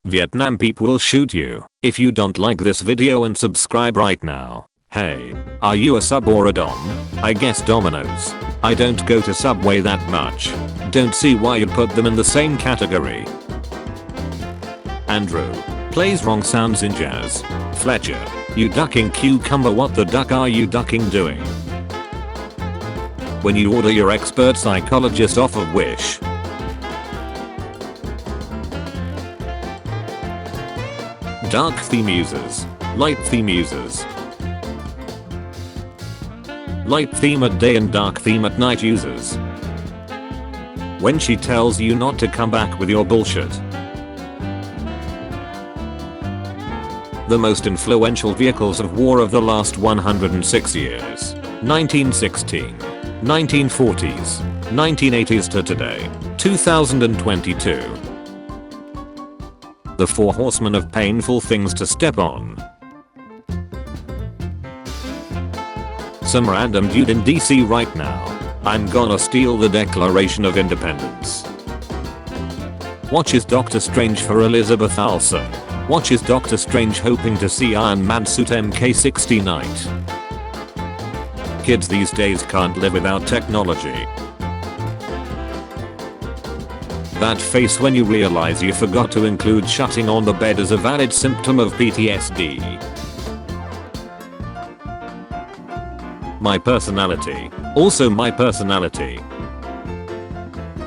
Vietnam people will shoot you if you don't like this video and subscribe right now. Hey, are you a sub or a dom? I guess Domino's. I don't go to Subway that much. Don't see why you'd put them in the same category. Andrew plays wrong sounds in jazz. Fletcher, you ducking cucumber, what the duck are you ducking doing? When you order your expert psychologist off of Wish. Dark theme users, light theme users. Light theme at day and dark theme at night users. When she tells you not to come back with your bullshit. The most influential vehicles of war of the last 106 years. 1916, 1940s, 1980s to today, 2022. The four horsemen of painful things to step on. Some random dude in DC right now. I'm gonna steal the Declaration of Independence. Watches Doctor Strange for Elizabeth Olsen. Watches Doctor Strange hoping to see Iron Man suit MK69. Kids these days can't live without technology. That face when you realize you forgot to include shutting on the bed as a valid symptom of PTSD. My personality. Also my personality.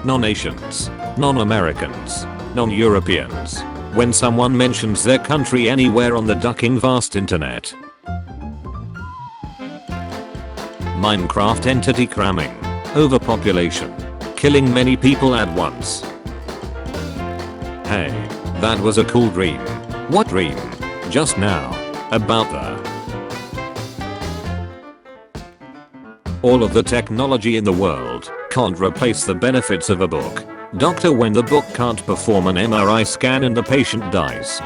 Non-Asians, non-Americans, non-Europeans. When someone mentions their country anywhere on the ducking vast internet. Minecraft entity cramming. Overpopulation. Killing many people at once. Hey, that was a cool dream. What dream? Just now. About the all of the technology in the world can't replace the benefits of a book. Doctor, when the book can't perform an MRI scan and the patient dies.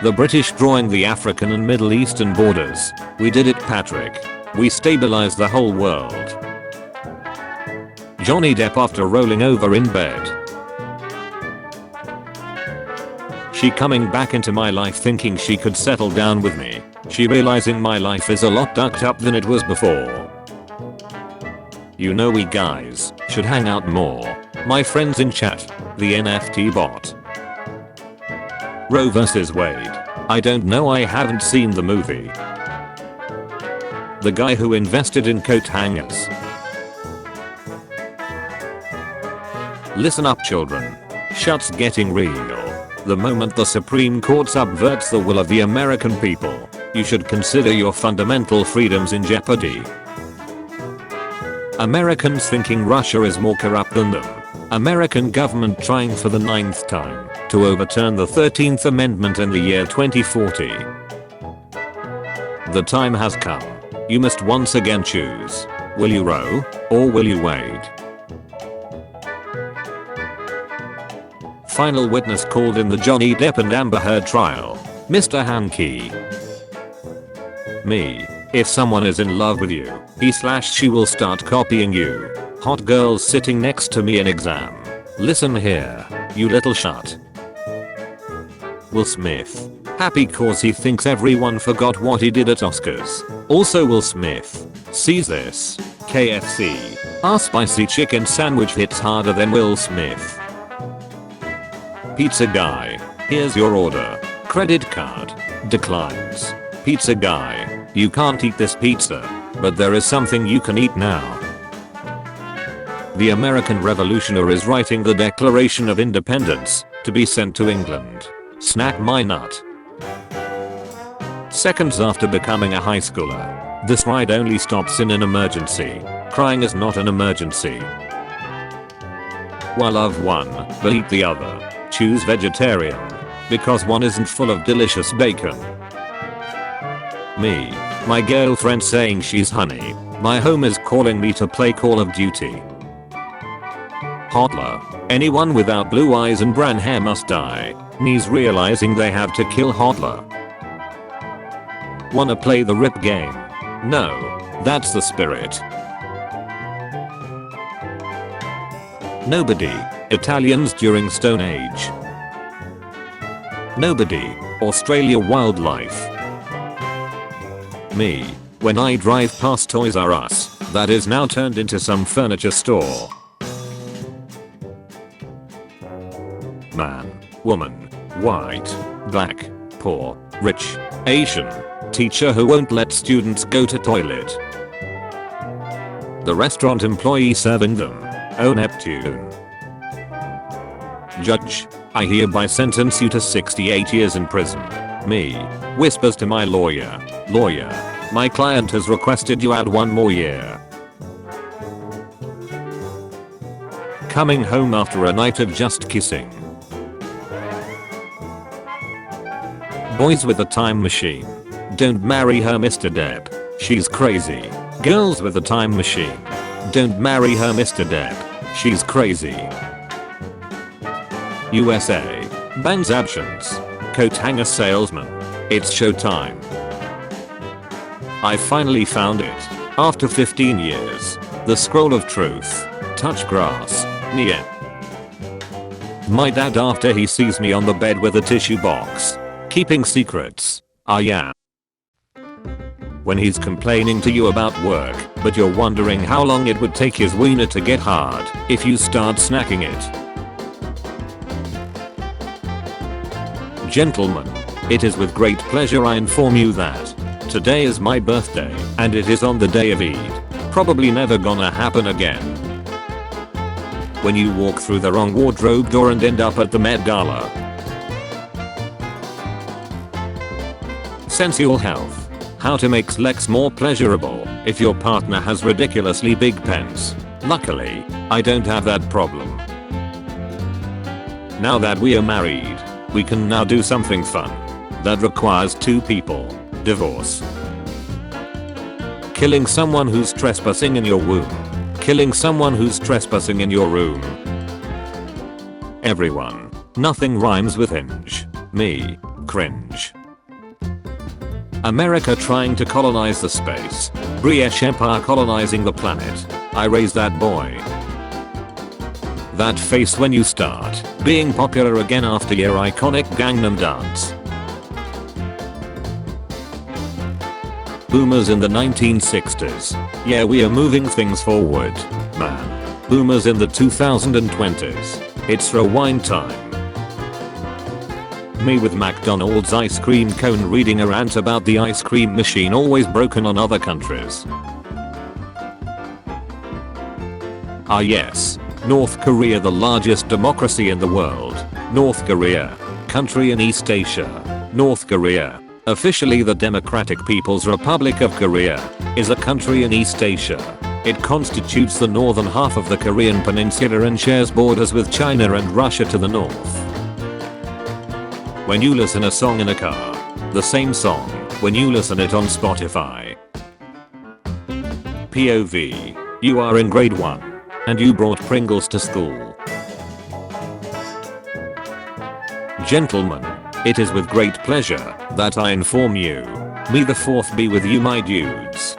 The British drawing the African and Middle Eastern borders. We did it, Patrick. We stabilized the whole world. Johnny Depp after rolling over in bed. She coming back into my life thinking she could settle down with me. She realizing my life is a lot ducked up than it was before. You know we guys should hang out more. My friends in chat, the NFT bot. Roe vs. Wade. I don't know, I haven't seen the movie. The guy who invested in coat hangers. Listen up, children. Shit's getting real. The moment the Supreme Court subverts the will of the American people, you should consider your fundamental freedoms in jeopardy. Americans thinking Russia is more corrupt than them. American government trying for the 9th time to overturn the 13th Amendment in the year 2040. The time has come. You must once again choose. Will you Roe or will you Wade? Final witness called in the Johnny Depp and Amber Heard trial. Mr. Hankey. Me. If someone is in love with you, he/she will start copying you. Hot girls sitting next to me in exam. Listen here, you little shut. Will Smith. Happy cause he thinks everyone forgot what he did at Oscars. Also Will Smith. Sees this. KFC. Our spicy chicken sandwich hits harder than Will Smith. Pizza guy. Here's your order. Credit card. Declines. Pizza guy. You can't eat this pizza, but there is something you can eat now. The American revolutionary is writing the Declaration of Independence to be sent to England. Snack my nut. Seconds after becoming a high schooler, this ride only stops in an emergency. Crying is not an emergency. While love one, but eat the other. Choose vegetarian, because one isn't full of delicious bacon. Me. My girlfriend saying she's honey. My home is calling me to play Call of Duty. Hodler. Anyone without blue eyes and brown hair must die. Knees realizing they have to kill Hodler. Wanna play the rip game? No. That's the spirit. Nobody. Italians during Stone Age. Nobody. Australia wildlife. Me. When I drive past Toys R Us, that is now turned into some furniture store. Man. Woman. White. Black. Poor. Rich. Asian. Teacher who won't let students go to toilet. The restaurant employee serving them. Oh Neptune. Judge. I hereby sentence you to 68 years in prison. Me. Whispers to my lawyer. Lawyer. My client has requested you add 1 more year. Coming home after a night of just kissing. Boys with a time machine. Don't marry her, Mr. Depp. She's crazy. Girls with a time machine. Don't marry her, Mr. Depp. She's crazy. USA. Bans absence. Coat hanger salesman. It's showtime. I finally found it. After 15 years. The scroll of truth. Touch grass. Yeah. My dad after he sees me on the bed with a tissue box. Keeping secrets. Ah yeah. When he's complaining to you about work, but you're wondering how long it would take his wiener to get hard if you start snacking it. Gentlemen, it is with great pleasure I inform you that today is my birthday and it is on the day of Eid. Probably never gonna happen again. When you walk through the wrong wardrobe door and end up at the Met Gala. Sensual health. How to make sex more pleasurable if your partner has ridiculously big pens. Luckily, I don't have that problem. Now that we are married, we can now do something fun. That requires 2 people. Divorce. Killing someone who's trespassing in your womb. Killing someone who's trespassing in your room. Everyone. Nothing rhymes with hinge. Me. Cringe. America trying to colonize the space. British Empire colonizing the planet. I raised that boy. That face when you start being popular again after your iconic Gangnam Dance. Boomers in the 1960s. Yeah, we are moving things forward, man. Boomers in the 2020s. It's rewind time. Me with McDonald's ice cream cone reading a rant about the ice cream machine always broken on other countries. Ah yes. North Korea, the largest democracy in the world. North Korea. Country in East Asia. North Korea. Officially the Democratic People's Republic of Korea. Is a country in East Asia. It constitutes the northern half of the Korean peninsula and shares borders with China and Russia to the north. When you listen a song in a car. The same song when you listen it on Spotify. POV. You are in grade 1. And you brought Pringles to school. Gentlemen, it is with great pleasure that I inform you. Me the 4th be with you my dudes.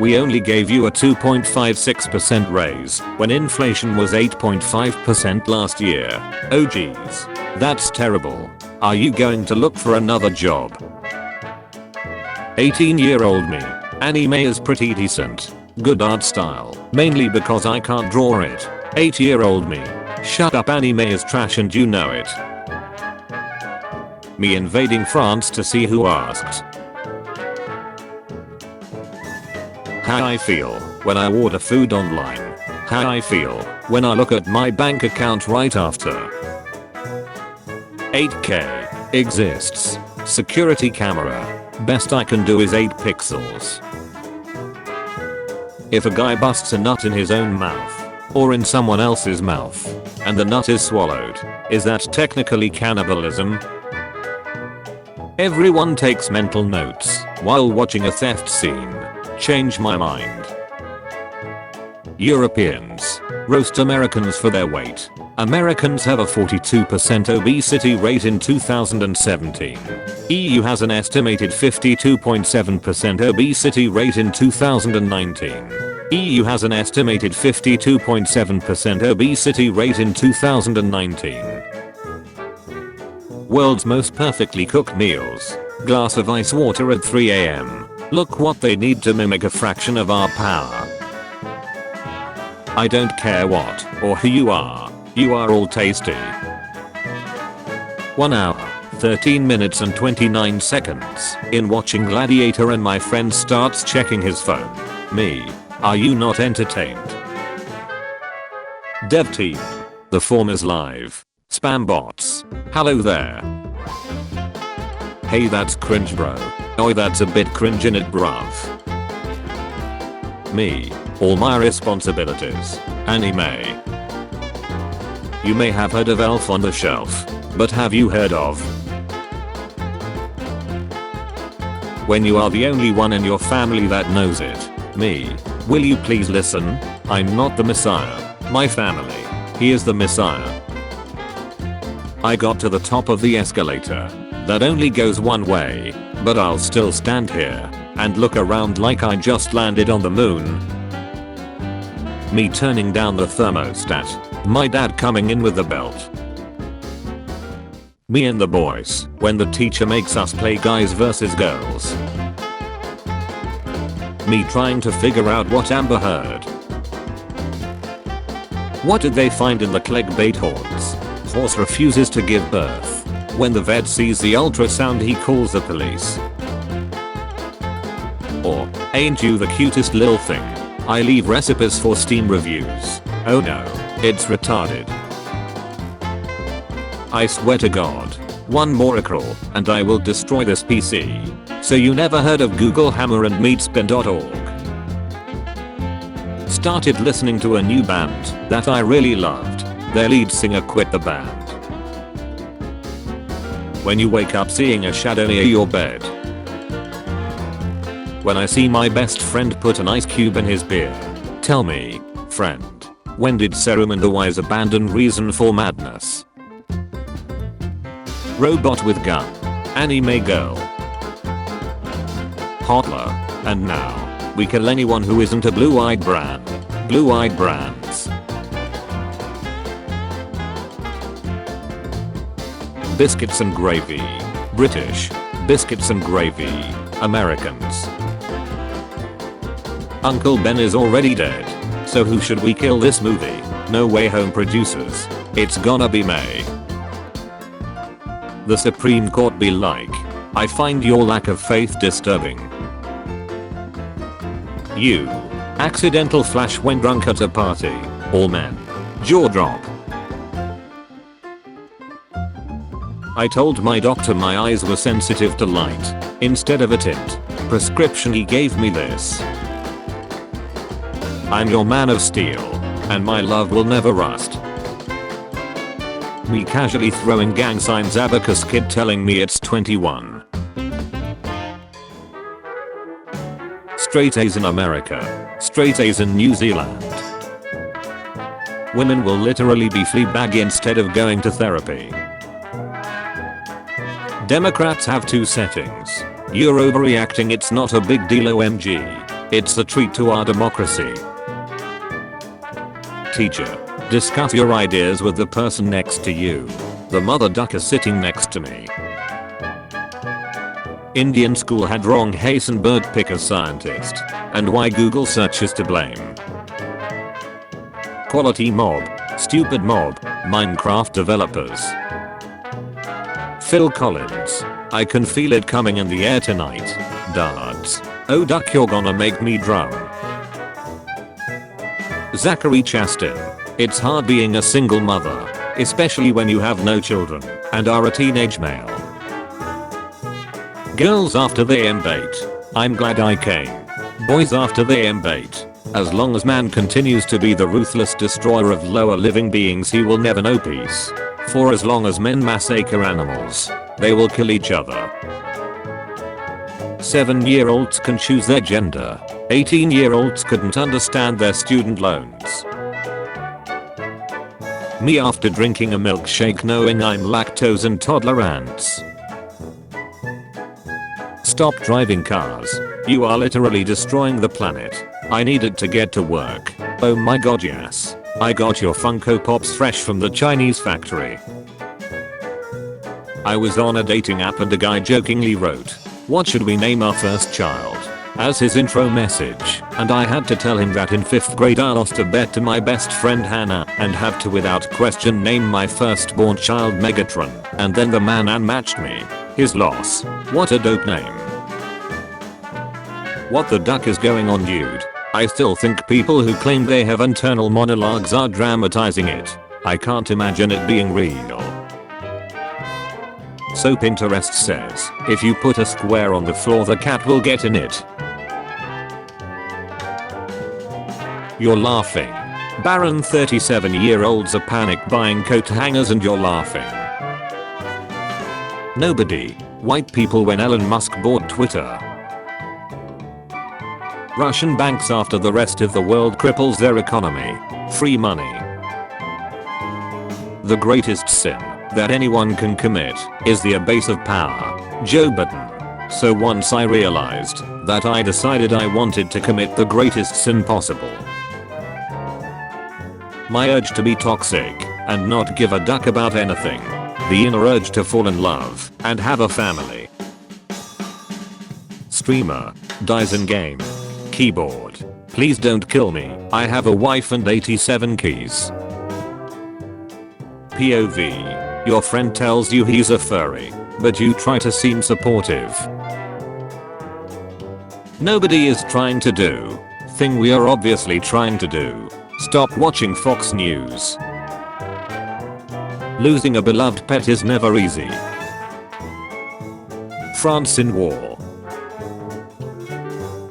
We only gave you a 2.56% raise when inflation was 8.5% last year. Oh geez. That's terrible. Are you going to look for another job? 18-year-old me. Anime is pretty decent. Good art style. Mainly because I can't draw it. 8-year-old me. Shut up, anime is trash and you know it. Me invading France to see who asked. How I feel when I order food online. How I feel when I look at my bank account right after. 8K exists. Security camera. Best I can do is 8 pixels. If a guy busts a nut in his own mouth, or in someone else's mouth, and the nut is swallowed, is that technically cannibalism? Everyone takes mental notes while watching a theft scene. Change my mind. Europeans roast Americans for their weight. Americans have a 42% obesity rate in 2017. EU has an estimated 52.7% obesity rate in 2019. EU has an estimated 52.7% obesity rate in 2019. World's most perfectly cooked meals. Glass of ice water at 3 AM. Look what they need to mimic a fraction of our power. I don't care what or who you are all tasty. 1 hour, 13 minutes and 29 seconds in watching Gladiator and my friend starts checking his phone. Me. Are you not entertained? Dev team. The form is live. Spam bots. Hello there. Hey, that's cringe, bro. Oi, that's a bit cringe in it, bruv. Me. All my responsibilities. Anime. You may have heard of Elf on the Shelf, but have you heard of when you are the only one in your family that knows it? Me. Will you please listen? I'm not the Messiah. My family. He is the Messiah. I got to the top of the escalator. That only goes one way, but I'll still stand here and look around like I just landed on the moon. Me turning down the thermostat. My dad coming in with the belt. Me and the boys when the teacher makes us play guys versus girls. Me trying to figure out what Amber heard. What did they find in the clickbait horns? Horse refuses to give birth. When the vet sees the ultrasound, he calls the police. Or, ain't you the cutest little thing? I leave recipes for Steam reviews. Oh no, it's retarded. I swear to God, one miracle and I will destroy this PC. So you never heard of Google Hammer and Meatspin.org? Started listening to a new band that I really loved. Their lead singer quit the band. When you wake up seeing a shadow near your bed. When I see my best friend put an ice cube in his beer. Tell me, friend, when did Serum and the Wise abandon reason for madness? Robot with gun. Anime girl. Hodler. And now, we kill anyone who isn't a blue-eyed brand. Blue-eyed brands. Biscuits and gravy. British. Biscuits and gravy. Americans. Uncle Ben is already dead. So who should we kill this movie? No Way Home producers. It's gonna be May. The Supreme Court be like, I find your lack of faith disturbing. You. Accidental flash when drunk at a party. All men. Jaw drop. I told my doctor my eyes were sensitive to light. Instead of a tint prescription, he gave me this. I'm your man of steel, and my love will never rust. Me casually throwing gang signs, abacus kid telling me it's 21. Straight A's in America. Straight A's in New Zealand. Women will literally be Fleabag instead of going to therapy. Democrats have two settings. You're overreacting, it's not a big deal, OMG. It's a treat to our democracy. Teacher. Discuss your ideas with the person next to you. The mother ducker sitting next to me. Indian school had wrong Heisenberg picker scientist. And why Google search is to blame. Quality mob. Stupid mob. Minecraft developers. Phil Collins. I can feel it coming in the air tonight. Darts. Oh duck, you're gonna make me drown. Zachary Chastain. It's hard being a single mother, especially when you have no children and are a teenage male. Girls after they embait. I'm glad I came. Boys after they embait. As long as man continues to be the ruthless destroyer of lower living beings, he will never know peace. For as long as men massacre animals, they will kill each other. 7-year-olds can choose their gender. 18-year-olds couldn't understand their student loans. Me after drinking a milkshake knowing I'm lactose intolerant. Stop driving cars. You are literally destroying the planet. I needed to get to work. Oh my god, yes. I got your Funko Pops fresh from the Chinese factory. I was on a dating app and a guy jokingly wrote, "What should we name our first child?" as his intro message, and I had to tell him that in 5th grade I lost a bet to my best friend Hannah and had to without question name my firstborn child Megatron, and then the man unmatched me. His loss. What a dope name. What the duck is going on, dude? I still think people who claim they have internal monologues are dramatizing it. I can't imagine it being real. So Pinterest says, if you put a square on the floor the cat will get in it. You're laughing. Barren 37-year-olds are panic buying coat hangers and you're laughing. Nobody. White people when Elon Musk bought Twitter. Russian banks after the rest of the world cripples their economy. Free money. The greatest sin that anyone can commit is the abuse of power. Joe Biden. So once I realized that I decided I wanted to commit the greatest sin possible. My urge to be toxic and not give a duck about anything. The inner urge to fall in love and have a family. Streamer. Dies in game. Keyboard. Please don't kill me. I have a wife and 87 keys. POV. Your friend tells you he's a furry, but you try to seem supportive. Nobody is trying to do thing we are obviously trying to do. Stop watching Fox News. Losing a beloved pet is never easy. France in war.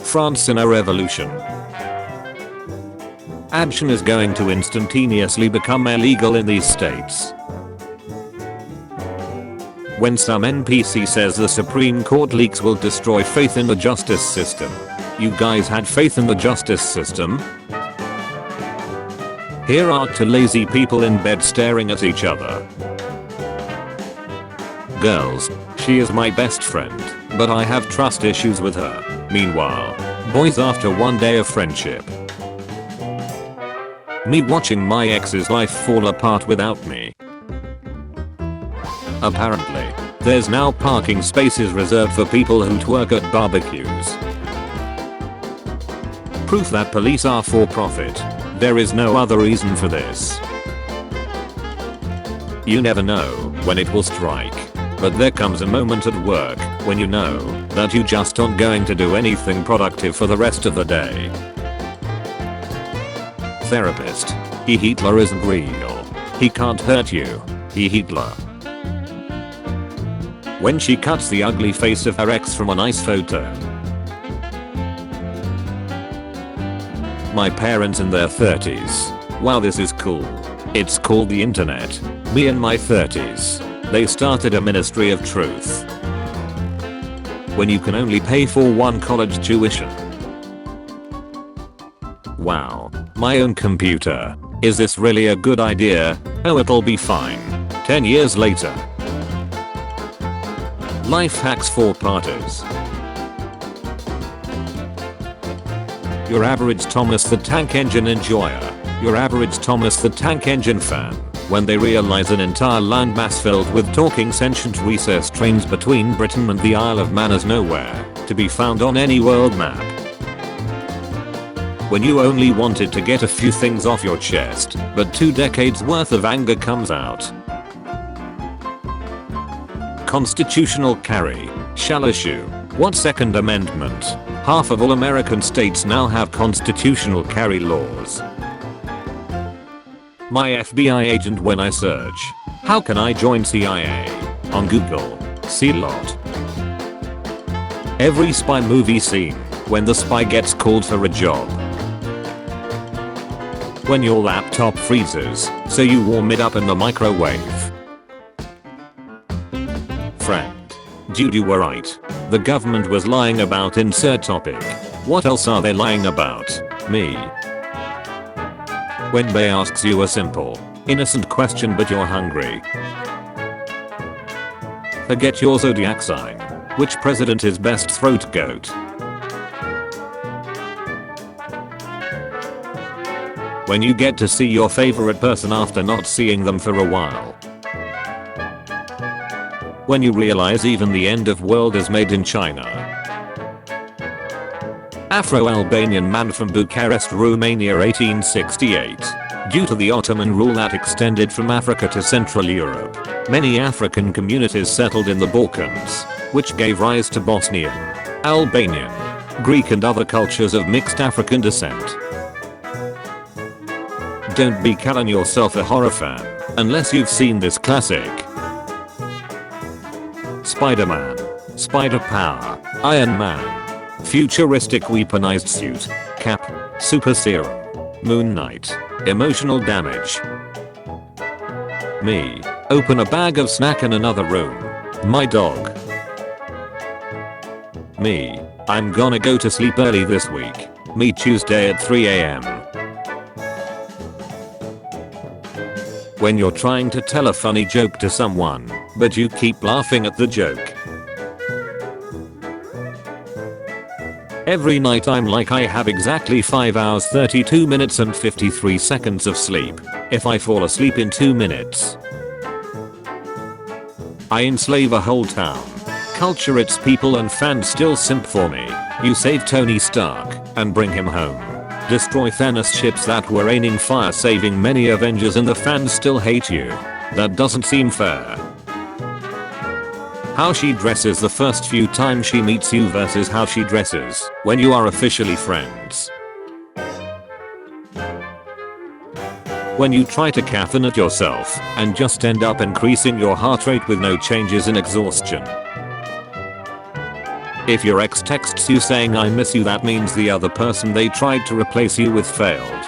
France in a revolution. Abortion is going to instantaneously become illegal in these states. When some NPC says the Supreme Court leaks will destroy faith in the justice system. You guys had faith in the justice system? Here are two lazy people in bed staring at each other. Girls, she is my best friend, but I have trust issues with her. Meanwhile, boys after one day of friendship. Me watching my ex's life fall apart without me. Apparently, there's now parking spaces reserved for people who twerk at barbecues. Proof that police are for profit. There is no other reason for this. You never know when it will strike, but there comes a moment at work when you know that you just aren't going to do anything productive for the rest of the day. Therapist. He Hitler isn't real. He can't hurt you. He Hitler. When she cuts the ugly face of her ex from a nice photo. My parents in their 30s. Wow, this is cool. It's called the internet. Me in my 30s. They started a ministry of truth. When you can only pay for one college tuition. Wow. My own computer. Is this really a good idea? Oh, it'll be fine. 10 years later. Life hacks for parters. Your average Thomas the Tank Engine enjoyer. Your average Thomas the Tank Engine fan. When they realize an entire landmass filled with talking sentient recess trains between Britain and the Isle of Man is nowhere to be found on any world map. When you only wanted to get a few things off your chest, but 2 decades worth of anger comes out. Constitutional carry. Shall issue. What Second Amendment? Half of all American states now have constitutional carry laws. My FBI agent when I search. How can I join CIA? On Google. See lot. Every spy movie scene. When the spy gets called for a job. When your laptop freezes, so you warm it up in the microwave. Friend. Dude, you were right. The government was lying about insert topic. What else are they lying about? Me. When Bay asks you a simple, innocent question but you're hungry. Forget your zodiac sign. Which president is best throat goat? When you get to see your favorite person after not seeing them for a while. When you realize even the end of world is made in China. Afro-Albanian man from Bucharest, Romania 1868. Due to the Ottoman rule that extended from Africa to Central Europe, many African communities settled in the Balkans, which gave rise to Bosnian, Albanian, Greek and other cultures of mixed African descent. Don't be calling yourself a horror fan unless you've seen this classic. Spider-Man, Spider Power, Iron Man, futuristic weaponized suit, cap, super serum, Moon Knight, emotional damage. Me, open a bag of snack in another room. My dog. Me, I'm gonna go to sleep early this week. Me Tuesday at 3 AM. When you're trying to tell a funny joke to someone, but you keep laughing at the joke. Every night I'm like I have exactly 5 hours 32 minutes and 53 seconds of sleep. If I fall asleep in 2 minutes, I enslave a whole town. Culture its people and fans still simp for me. You save Tony Stark and bring him home. Destroy Thanos ships that were raining fire, saving many Avengers, and the fans still hate you. That doesn't seem fair. How she dresses the first few times she meets you versus how she dresses when you are officially friends. When you try to caffeinate yourself and just end up increasing your heart rate with no changes in exhaustion. If your ex texts you saying I miss you, that means the other person they tried to replace you with failed.